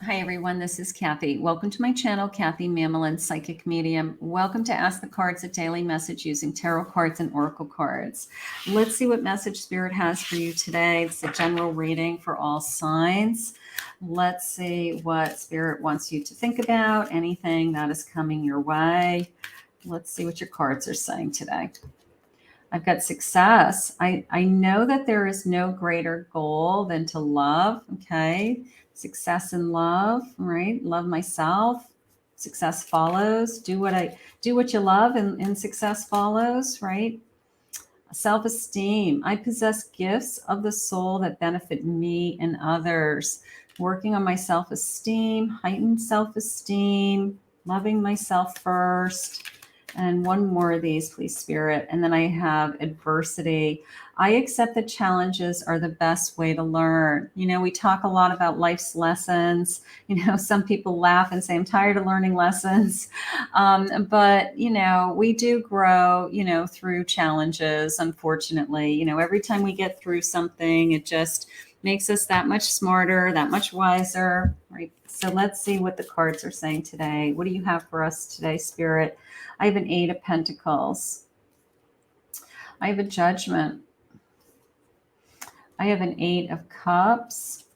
Hi everyone, this is Kathy. Welcome to my channel, Kathy Mamolen, Psychic Medium. Welcome to Ask the Cards, a daily message using tarot cards and oracle cards. Let's see what message Spirit has for you today. It's a general reading for all signs. Let's see what Spirit wants you to think about, anything that is coming your way. Let's see what your cards are saying today. I've got success. I know that there is no greater goal than to love, okay? Success in love, right? Love myself. Success follows. Do what you love and success follows, right? Self-esteem. I possess gifts of the soul that benefit me and others. Working on my self-esteem, heightened self-esteem, loving myself first. And one more of these, please, Spirit. And then I have adversity. I accept that challenges are the best way to learn. You know, we talk a lot about life's lessons. You know, some people laugh and say, I'm tired of learning lessons. But, you know, we do grow, you know, through challenges, unfortunately. You know, every time we get through something, it just makes us that much smarter, that much wiser, right? So let's see what the cards are saying today. What do you have for us today, Spirit? I have an 8 of Pentacles. I have a Judgment. I have an 8 of Cups.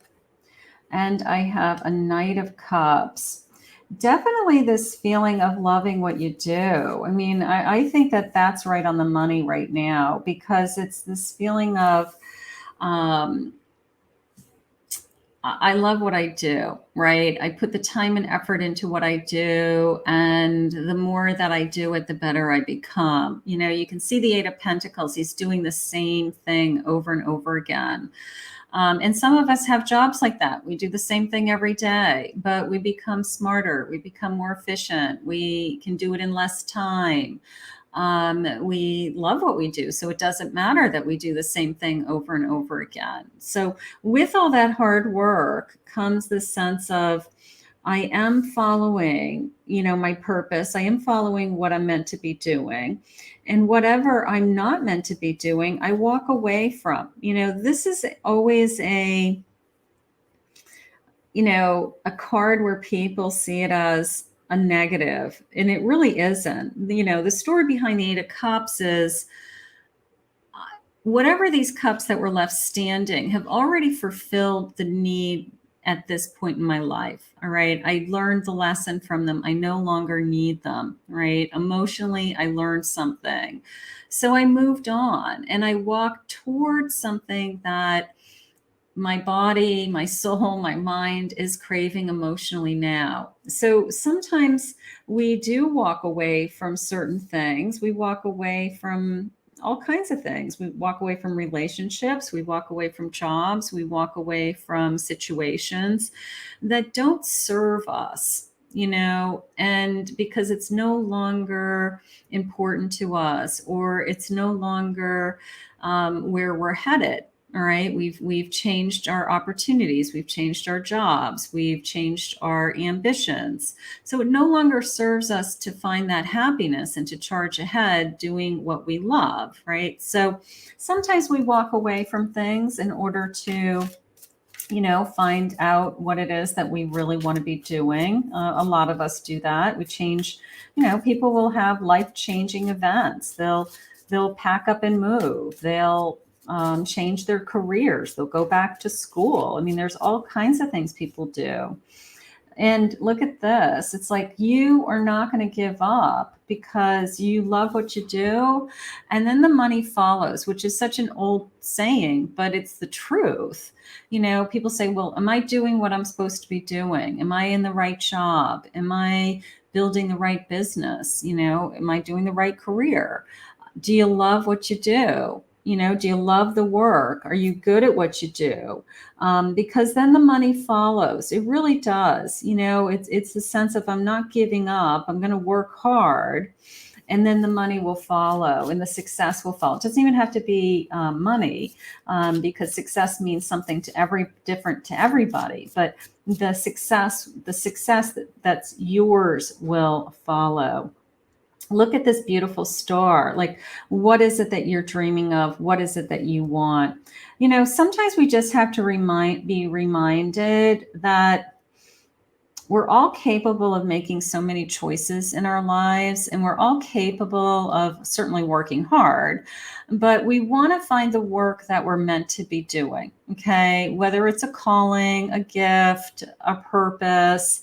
And I have a Knight of Cups. Definitely this feeling of loving what you do. I mean, I think that that's right on the money right now, because it's this feeling of, I love what I do, right? I put the time and effort into what I do. And the more that I do it, the better I become. You know, you can see the 8 of Pentacles. He's doing the same thing over and over again. And some of us have jobs like that. We do the same thing every day, but we become smarter. We become more efficient. We can do it in less time. We love what we do, so it doesn't matter that we do the same thing over and over again. So with all that hard work comes this sense of, I am following, you know, my purpose. I am following what I'm meant to be doing. And whatever I'm not meant to be doing, I walk away from. You know, this is always a, you know, a card where people see it as a negative, and it really isn't. You know, the story behind the 8 of Cups is whatever these cups that were left standing have already fulfilled the need at this point in my life. All right. I learned the lesson from them. I no longer need them. Right. Emotionally, I learned something. So I moved on and I walked towards something that my body, my soul, my mind is craving emotionally now. So sometimes we do walk away from certain things. We walk away from all kinds of things. We walk away from relationships. We walk away from jobs. We walk away from situations that don't serve us, you know, and because it's no longer important to us, or it's no longer where we're headed. All right. We've changed our opportunities. We've changed our jobs. We've changed our ambitions. So it no longer serves us to find that happiness and to charge ahead doing what we love. Right. So sometimes we walk away from things in order to, you know, find out what it is that we really want to be doing. A lot of us do that. We change, you know, people will have life-changing events. They'll pack up and move. They'll change their careers. They'll go back to school. I mean, there's all kinds of things people do. And look at this. It's like you are not going to give up because you love what you do. And then the money follows, which is such an old saying, but it's the truth. You know, people say, well, am I doing what I'm supposed to be doing? Am I in the right job? Am I building the right business? You know, am I doing the right career? Do you love what you do? You know, do you love the work? Are you good at what you do? Because then the money follows. It really does. You know, it's the sense of, I'm not giving up. I'm going to work hard. And then the money will follow and the success will follow. It doesn't even have to be money, because success means something different to everybody. But the success that's yours will follow. Look at this beautiful star. Like, what is it that you're dreaming of? What is it that you want? You know, sometimes we just have to be reminded that we're all capable of making so many choices in our lives, and we're all capable of certainly working hard, but we want to find the work that we're meant to be doing. Okay. Whether it's a calling, a gift, a purpose.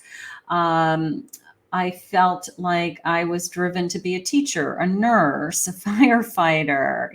Um, I felt like I was driven to be a teacher, a nurse, a firefighter,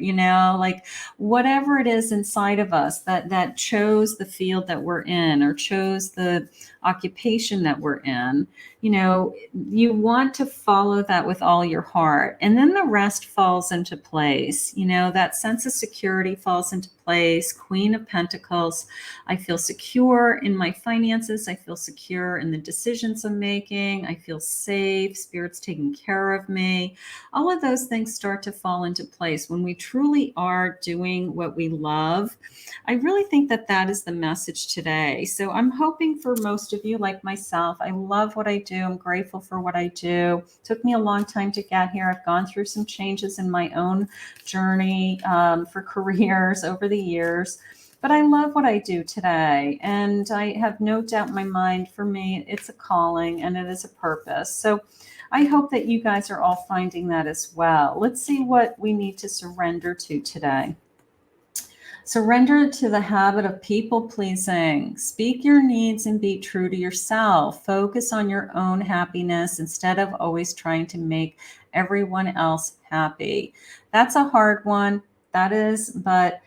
like whatever it is inside of us that chose the field that we're in, or chose the occupation that we're in. You want to follow that with all your heart, and then the rest falls into place. That sense of security falls into place. Queen of Pentacles. I feel secure in my finances. I feel secure in the decisions I'm making. I feel safe. Spirit's taking care of me. All of those things start to fall into place when we truly are doing what we love. I really think that that is the message today. So I'm hoping for most of you, like myself, I love what I do. I'm grateful for what I do. It took me a long time to get here. I've gone through some changes in my own journey for careers over the years. But I love what I do today. And I have no doubt in my mind, for me, it's a calling and it is a purpose. So I hope that you guys are all finding that as well. Let's see what we need to surrender to today. Surrender to the habit of people pleasing. Speak your needs and be true to yourself. Focus on your own happiness instead of always trying to make everyone else happy. That's a hard one. That is, but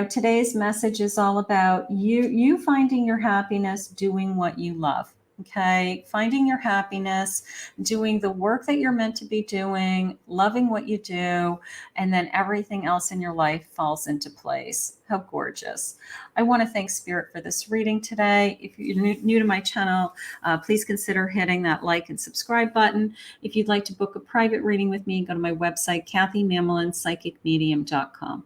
today's message is all about you finding your happiness doing what you love. Okay, finding your happiness, doing the work that you're meant to be doing, loving what you do, and then everything else in your life falls into place. How gorgeous. I want to thank Spirit for this reading today. If you're new to my channel, please consider hitting that like and subscribe button. If you'd like to book a private reading with me, go to my website, KathyMamolenPsychicMedium.com.